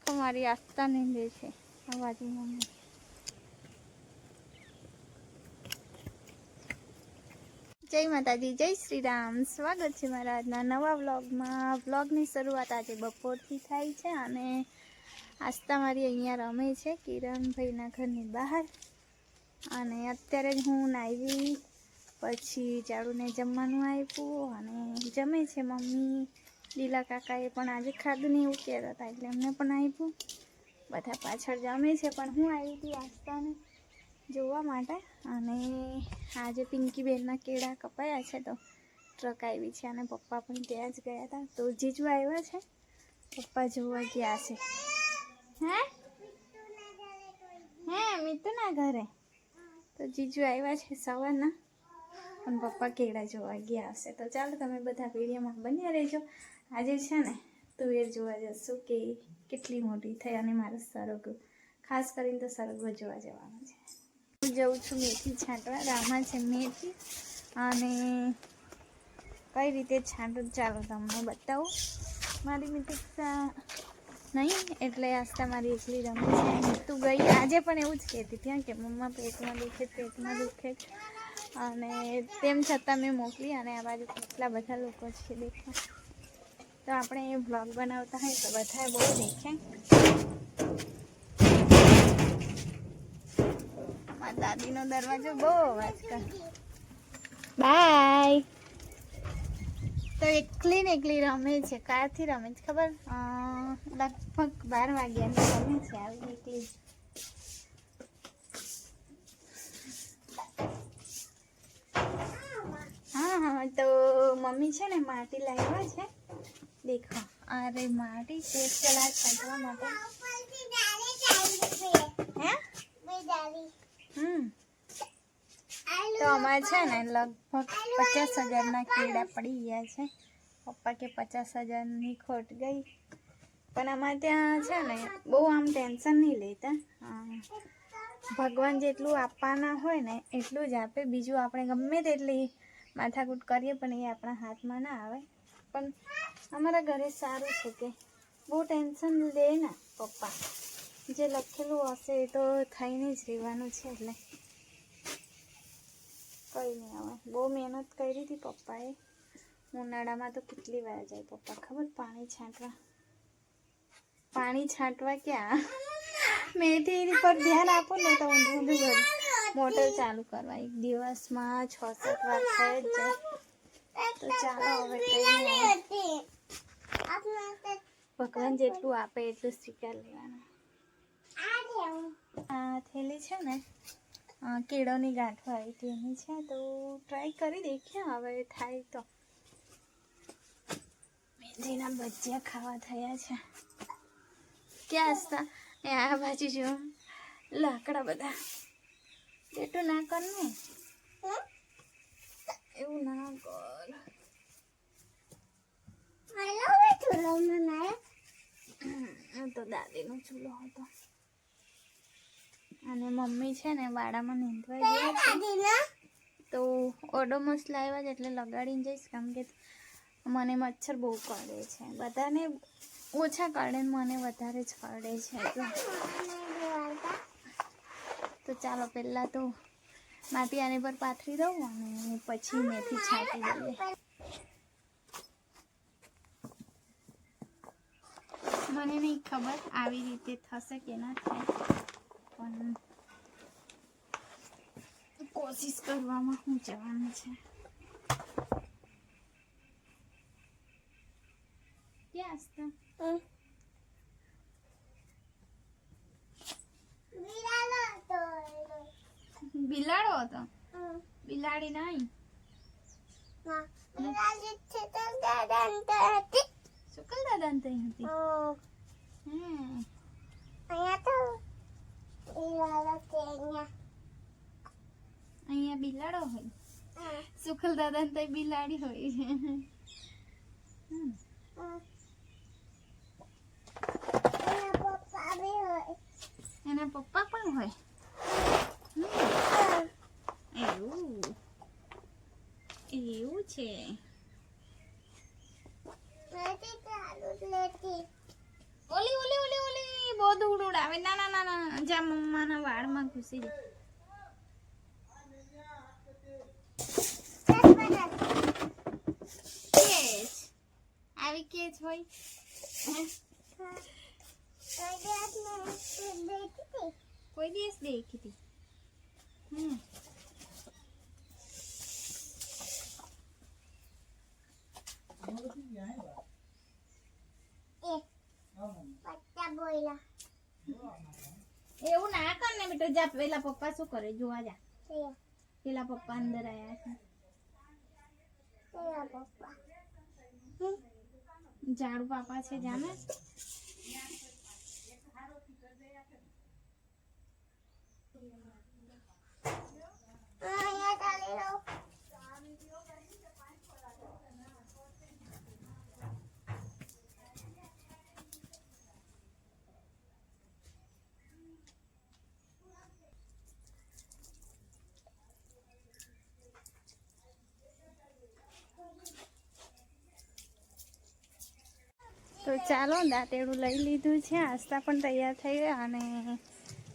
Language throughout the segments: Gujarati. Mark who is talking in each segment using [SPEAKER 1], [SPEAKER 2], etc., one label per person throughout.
[SPEAKER 1] દેખો મારી આસ્થા નીંદે છે અવાજી મમ્મી. જય માતાજી, જય શ્રી રામ. સ્વાગત છે મારા આજના નવા વ્લોગમાં. વ્લોગની શરૂઆત આજે બપોરથી થાય છે અને આસ્થા મારી અહીંયા રમે છે કિરણભાઈના ઘરની બહાર. અને અત્યારે જ હું નાહી પછી ચારુને જમવાનું આપ્યું અને જમે છે મમ્મી. લીલા કાકાએ પણ આજે ખાધું નહીં એવું કહેતા હતા એટલે એમને પણ આપ્યું. બધા પાછળ જમે છે પણ હું આવી હતી આસ્થાને જોવા માટે. અને આજે પિંકીબેનના કેળા કપાયા છે તો ટ્રક આવી છે અને પપ્પા પણ ત્યાં જ ગયા હતા. તો જીજુ આવ્યા છે, પપ્પા જોવા ગયા છે. હે મીતુના ઘરે તો જીજુ આવ્યા છે સવારના પણ પપ્પા કેળા જોવા ગયા હશે. તો ચાલો તમે બધા વિડીયોમાં બન્યા રહેજો. આજે છે ને તુવેર જોવા જશું કે કેટલી મોટી થઈ અને મારો સરગવો, ખાસ કરીને તો સરગવો જોવા જવાનું છે. હું જઉં છું મેથી છાંટવા. રામા છે મેથી અને કઈ રીતે છાંટું ચાલો તમને બતાવું. મારી મીઠી નહીં એટલે આસ્થા મારી એકલી રમે છે. તું ગઈ આજે પણ એવું જ કહેતી ત્યાં કે મમ્મા પેટમાં દુખે અને તેમ છતાં મેં મોકલી. અને આ બાજુ કેટલા બધા લોકો છે દેખો. તો આપણે એ બ્લોગ બનાવતા હોય તો બધા બહુ દેખે. મારા દાદીનો દરવાજો બહુ અવાજ કરે. બાય. તો એકલી ને એકલી રમે છે. ક્યારથી રમે છે ખબર? લગભગ 12 વાગ્યાની રમે છે આવી એકલી. હા તો મમ્મી છે ને માટી લાવ્યા છે દેખો. અરે માટી છે ચલા છાંટવા માટે. તો અમારે છે ને લગભગ 50,000ના કેળા પડી ગયા છે. પપ્પા કે 50,000ની ખોટ ગઈ. પણ અમારે ત્યાં છે ને બહુ આમ ટેન્શન નહીં લેતા. ભગવાન જેટલું આપવાના હોય ને એટલું જ આપે. બીજું આપણે ગમે તેટલી માથાકૂટ કરીએ પણ એ આપણા હાથમાં ના આવે. પણ અમારા ઘરે સારું છે કે બહુ ટેન્શન લે ને પપ્પા. જે લખેલું હશે એ તો થઈને જ રહેવાનું છે. એટલે કંઈ નહીં. આવે બહુ મહેનત કરી હતી પપ્પાએ. ઉનાળામાં તો કેટલી વાર જાય પપ્પા ખબર પાણી છાંટવા ક્યાં મેથી પર ધ્યાન આપો ને તો ઊંધું મોટર ચાલુ કરવા એક દિવસમાં 6-7 વાર થઈ જ જાય. તો ચાલો હવે કંઈ ભગવાન જેટલું આપે એટલું સ્વીકાર લેવાનું. આ થેલી છે ને કેળોની ગાંઠો આવી હતી એની છે તો ટ્રાય કરી દેખીએ હવે થાય તો. મેથીના ભજીયા ખાવા થયા છે. ક્યાં હસતા એ આ બાજુ જો લાકડા બધા. બેટું ના કર ને એવું ના કર. તો દાદીનો ચૂલો હતો અને મમ્મી છે ને વાડામાં નીંદવા ગયા છે. તો ઓડોમોસ લાવ્યા જ એટલે લગાડીને જઈશ. કેમ કે મને મચ્છર બહુ કરડે છે. બધાને ઓછા કરડે મને વધારે જ કરડે છે. તો ચાલો પહેલાં તો માટી આની પર પાથરી દઉં અને પછી મેથી છાંટી દઈએ. મને નહીં ખબર આવી રીતે થશે કે ના થાય પણ કોશિશ કરવામાં હું જવાનું છે. ક્યાં હસતા બિલાડો હતો? બિલાડી નહીં. શુકલ દાદા ને હતી. અહીંયા બિલાડો હોય. સુખલ દાદા ને બિલાડી હોય. એના પપ્પા પણ હોય. એવું છે. ઓલી ઓલી ઓલી ઓલી હવે ના ના ના ના જા મમ્માના વાળમાં ઘૂસી જાય. કેચ આવી કેચ હોય કોઈ દિવસ દેખી હતી. એવું ના કર ને બેટા. જા પેલા પપ્પા શું કરે જોવા જા. પેલા પપ્પા અંદર આયા છે. ઝાડુ પાપા છે જાને. તો ચાલો દાંતેડું લઈ લીધું છે. આસ્તા પણ તૈયાર થઈ ગયા અને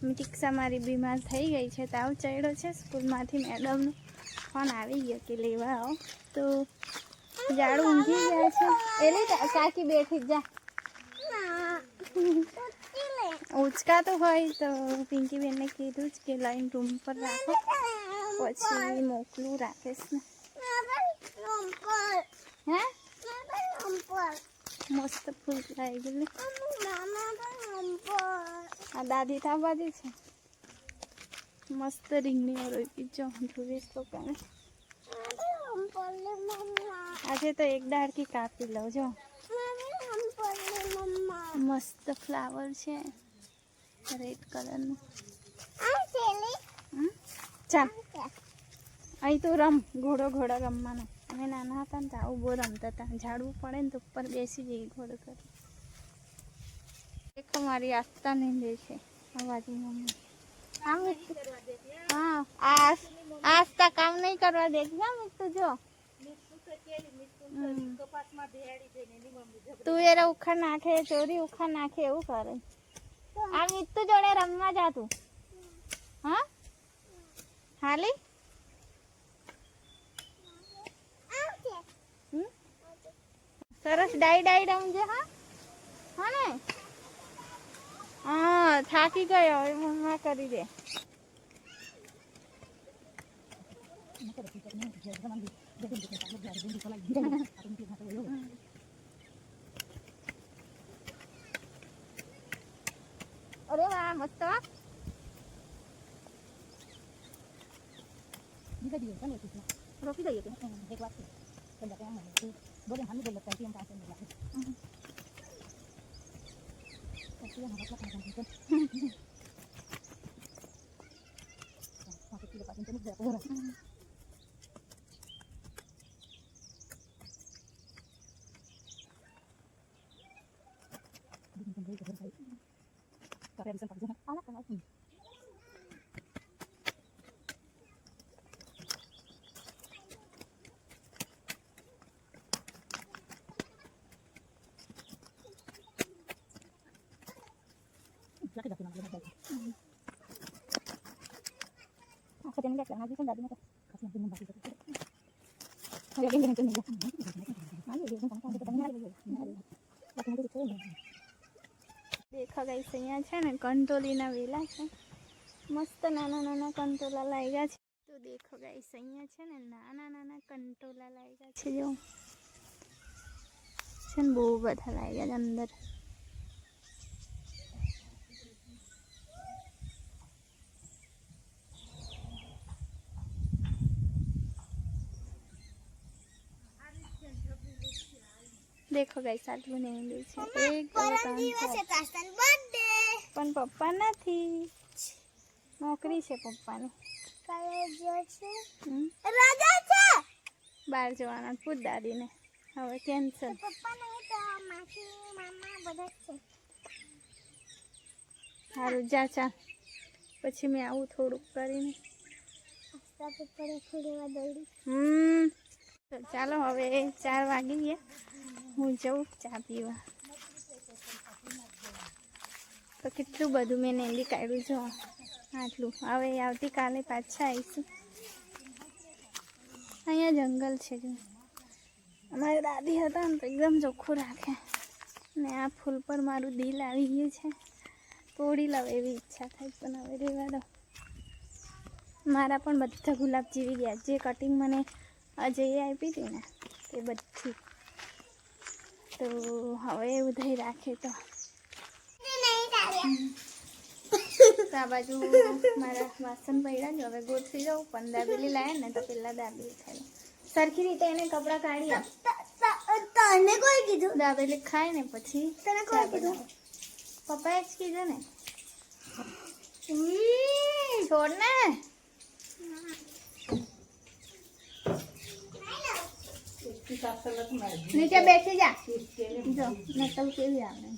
[SPEAKER 1] ટીક્ષા મારી બીમાર થઈ ગઈ છે. તાવ ચડ્યો છે. સ્કૂલમાંથી મેડમનો ફોન આવી ગયો કે લેવા આવો. તો જાડું ઊંઘી ગયા છે. એલી કાકી બેઠી જા. ઉચકાતું હોય તો પિંકીબેનને કીધું જ કે લઈને રૂમ પર રાખો, પછી મોકલું. રાખીશ ને હે મસ્ત ફૂલ લાવી ગયેલી. આ દાદી તા બાજુ છે. મસ્ત રીંગણીઓ રોપી જો ધ્રુવેશ તો કરે. આજે તો એક ડાળકી કાપી લો જો. મસ્ત ફ્લાવર છે રેડ કલરનું. ચાલ અહીં તો રમ ઘોડો રમવાનો. અમે નાના હતા ને તો આવું બહુ રમતા હતા. ઝાડવું પડે ને તો ઉપર બેસી જઈએ ઘોડો કરી. એક મારી આસ્તા નીંદે છે અવાજી મમ્મી. હા આસ્તા કામ નહીં કરવા દેતી. હા મિત્તુ જો તું એ ઉખાડ નાખે, ચોરી ઉખાડ નાખે એવું કરે. આ મિત્તુ જોડે રમવા જા તું. હા હાલી સરસ ડાઈ રમજે. હા હા ને હા થાકી ગયો હવે મમ્મા કરી દે. અરે વાહ મસ્ત. રોકી દઈએ કે એક વાત બોલે हम बोल लगता है कि हम पास में मिला પછી હમણાં પાસ में aku jangan lihat lagi kan tadi mata kasih yang bagus itu ada yang dengan ini ayo dia kan kita dengar lagi देखा गई અહીંયા છે ને કંટોલીના વેલા છે. મસ્ત નાના નાના કંટોલા લાગ્યા છે. તો દેખો ગાઈસ અહીંયા છે ને નાના નાના કંટોલા લાગ્યા છે. જો છે ને બહુ બધા લાગ્યા છે અંદર. देखो गाइस आटલું નેંદું છે. એક પણ પપ્પા નથી. નોકરી છે પપ્પાની. બહાર જવાના પૂછ દાદીને. હવે કેન્સલ. સારું જા ચાલ. પછી મેં આવું થોડુંક કરીને. તો ચાલો હવે 4 વાગી ગયા. હું જઉં ચા પીવા. તો કેટલું બધું મેં નેલી કાઢ્યું જો આટલું. હવે આવતીકાલે પાછા આવીશું. અહીંયા જંગલ છે જો. અમારી દાદી હતા ને તો એકદમ ચોખ્ખું રાખે. ને આ ફૂલ પર મારું દિલ આવી ગયું છે. તોડી લઉં એવી ઈચ્છા થાય પણ હવે રહેવા દો. મારા પણ બધા ગુલાબ જીવી ગયા. જે કટિંગ મને અજયે આપી હતી ને તે બધી. તો હવે એવું થઈ રાખે તો આ બાજુ મારા વાસણ પડ્યા જ. હવે ગોઠવી દઉં. પણ દાબેલી લાવે ને તો પેલા દાબેલી ખાઈ સરખી રીતે એને કપડાં કાઢી આપ.
[SPEAKER 2] તને કોઈ કીધું?
[SPEAKER 1] દાબેલી ખાય ને પછી
[SPEAKER 2] તને કોઈ કીધું?
[SPEAKER 1] પપ્પાએ જ કીધું ને. છોડ ને. નીચે બેસી જા. જો નકલ કેવી આવે.